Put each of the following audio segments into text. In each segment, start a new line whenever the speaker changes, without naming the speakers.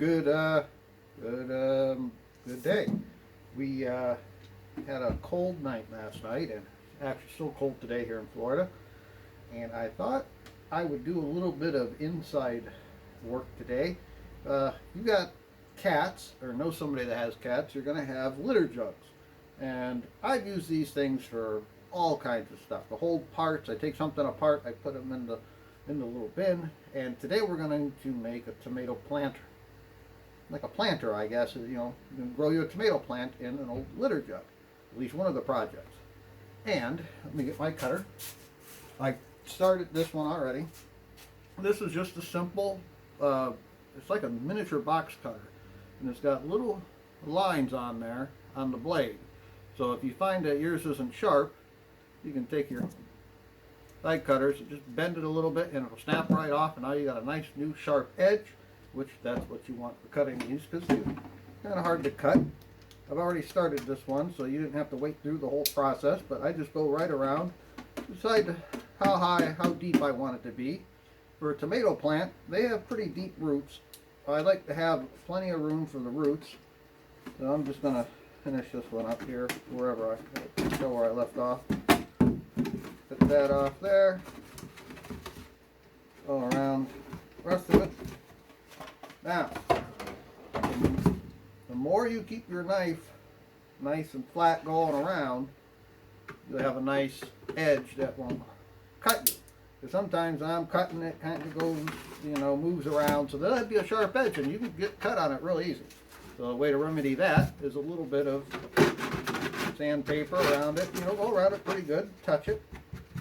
Good, good day. We had a cold night last night, and actually still cold today here in Florida. And I thought I would do a little bit of inside work today. You got cats, or know somebody that has cats, you're going to have litter jugs. And I've used these things for all kinds of stuff. To hold parts, I take something apart, I put them in the little bin. And today we're going to make a tomato planter. Like a planter, I guess. You can grow your tomato plant in an old litter jug. At least one of the projects. And let me get my cutter. I started this one already. This is just a simple, it's like a miniature box cutter. And it's got little lines on there on the blade. So if you find that yours isn't sharp, you can take your side cutters and just bend it a little bit and it'll snap right off, and now you got a nice new sharp edge, which that's what you want for cutting these, because they're kind of hard to cut. I've already started this one, so you didn't have to wait through the whole process, but I just go right around, decide how high, how deep I want it to be. For a tomato plant, they have pretty deep roots. I like to have plenty of room for the roots, so I'm just going to finish this one up here, wherever I show where I left off. Put that off there, go around the rest of it. Now, the more you keep your knife nice and flat going around, you'll have a nice edge that won't cut you. Because sometimes I'm cutting it, kind of goes, moves around, so that'd be a sharp edge, and you can get cut on it real easy. So the way to remedy that is a little bit of sandpaper around it. Go around it pretty good, touch it,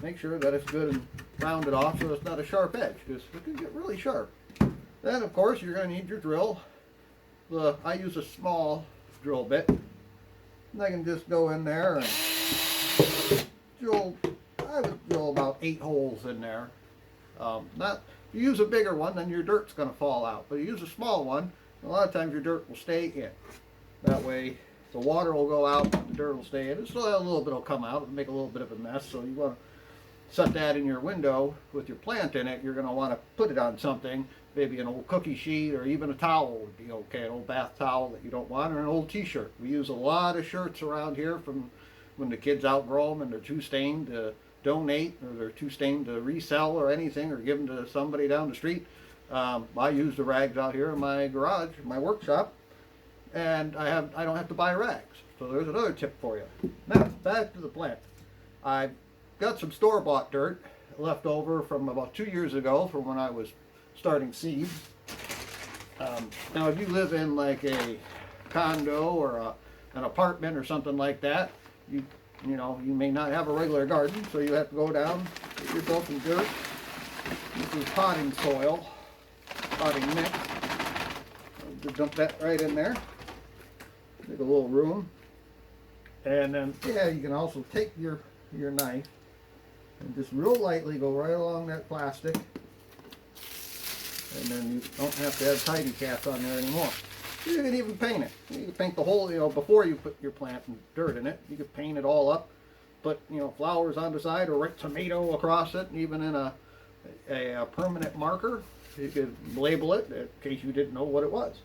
make sure that it's good and round it off so it's not a sharp edge, because it can get really sharp. Then, of course, you're going to need your drill. I use a small drill bit. And I can just go in there and drill. I would drill about 8 holes in there. If you use a bigger one, then your dirt's going to fall out. But you use a small one, a lot of times your dirt will stay in. That way, the water will go out, the dirt will stay in. It's still a little bit will come out and make a little bit of a mess. So you want to set that in your window with your plant in it. You're going to want to put it on something. Maybe an old cookie sheet, or even a towel would be okay, an old bath towel that you don't want, or an old t-shirt. We use a lot of shirts around here from when the kids outgrow them and they're too stained to donate, or they're too stained to resell or anything, or give them to somebody down the street. I use the rags out here in my garage, my workshop, and I don't have to buy rags. So there's another tip for you. Now, back to the plant. I've got some store-bought dirt left over from about 2 years ago, from when I was starting seeds. Now, if you live in like a condo or an apartment or something like that, you may not have a regular garden, so you have to go down, get yourself some dirt. This is potting soil, potting mix. Just dump that right in there. Make a little room, and then you can also take your knife and just real lightly go right along that plastic. And then you don't have to have tidy cats on there anymore. You can even paint it. You can paint the whole, before you put your plant and dirt in it. You could paint it all up. Put, flowers on the side, or write tomato across it, even in a permanent marker. You could label it in case you didn't know what it was.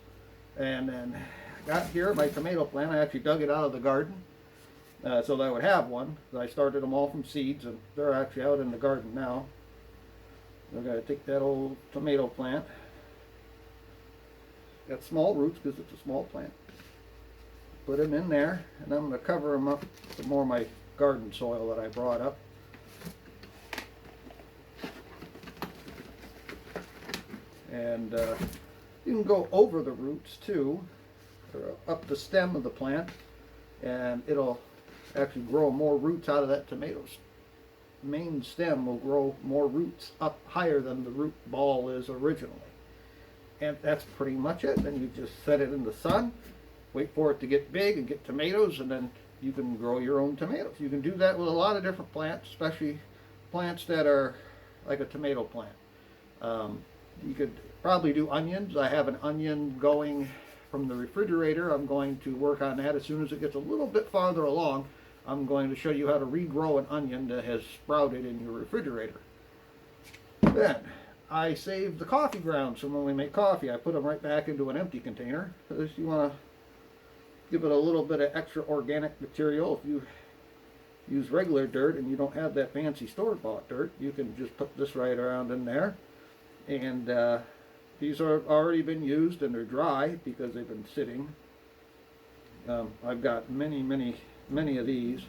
And then I got here my tomato plant. I actually dug it out of the garden so that I would have one. I started them all from seeds, and they're actually out in the garden now. I've got to take that old tomato plant. Got small roots because it's a small plant. Put them in there, and I'm going to cover them up with more of my garden soil that I brought up. And you can go over the roots too, or up the stem of the plant, and it'll actually grow more roots out of that tomato main stem will grow more roots up higher than the root ball is originally. And that's pretty much it. Then you just set it in the sun, wait for it to get big and get tomatoes, and then you can grow your own tomatoes. You can do that with a lot of different plants, especially plants that are like a tomato plant. You could probably do onions. I have an onion going from the refrigerator. I'm going to work on that as soon as it gets a little bit farther along. I'm going to show you how to regrow an onion that has sprouted in your refrigerator. Then, I save the coffee grounds from when we make coffee. I put them right back into an empty container. Because you want to give it a little bit of extra organic material. If you use regular dirt and you don't have that fancy store-bought dirt, you can just put this right around in there. And these are already been used and they're dry because they've been sitting. I've got many of these.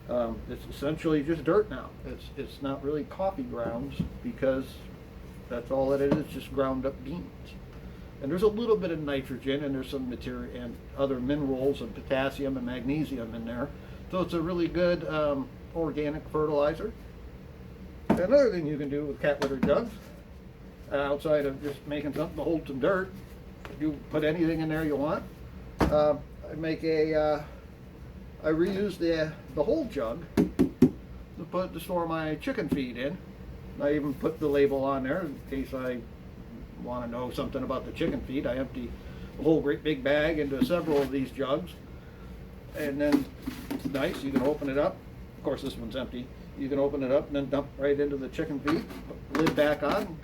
It's essentially just dirt now. It's not really coffee grounds because that's all it is, just ground up beans. And there's a little bit of nitrogen and there's some material and other minerals and potassium and magnesium in there. So it's a really good organic fertilizer. Another thing you can do with cat litter jugs, outside of just making something to hold some dirt, you put anything in there you want. I reuse the whole jug to store my chicken feed in. I even put the label on there in case I want to know something about the chicken feed. I empty a whole great big bag into several of these jugs, and then it's nice. You can open it up. Of course, this one's empty. You can open it up and then dump right into the chicken feed. Put the lid back on.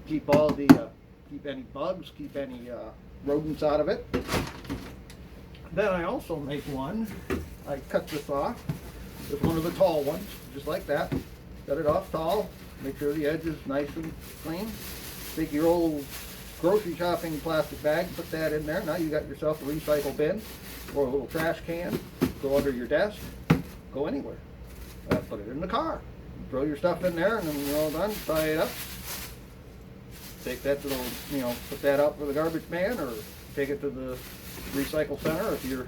Keep all the keep any bugs, keep any rodents out of it. Then I also make one. I cut this off. It's one of the tall ones, just like that. Cut it off tall. Make sure the edge is nice and clean. Take your old grocery shopping plastic bag, put that in there. Now you got yourself a recycle bin or a little trash can. Go under your desk. Go anywhere. Put it in the car. Throw your stuff in there, and then when you're all done, tie it up. Take that to the, put that out for the garbage man, or take it to the recycle center. If you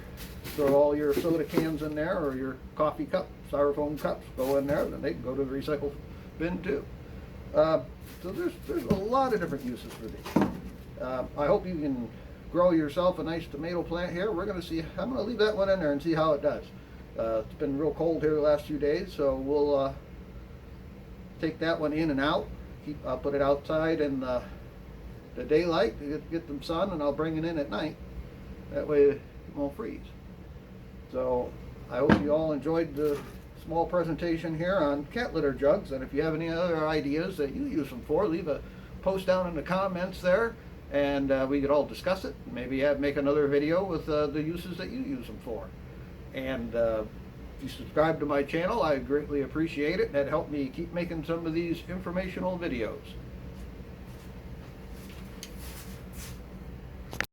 throw all your soda cans in there, or your coffee cup, styrofoam cups, go in there, then they can go to the recycle bin too. So there's a lot of different uses for these. I hope you can grow yourself a nice tomato plant here. We're going to see. I'm going to leave that one in there and see how it does. It's been real cold here the last few days, so we'll take that one in and out. I'll put it outside in the daylight to get some sun, and I'll bring it in at night. That way it won't freeze. So I hope you all enjoyed the small presentation here on cat litter jugs, and if you have any other ideas that you use them for, leave a post down in the comments there, and we could all discuss it. Maybe make another video with the uses that you use them for. And if you subscribe to my channel, I greatly appreciate it. That helped me keep making some of these informational videos.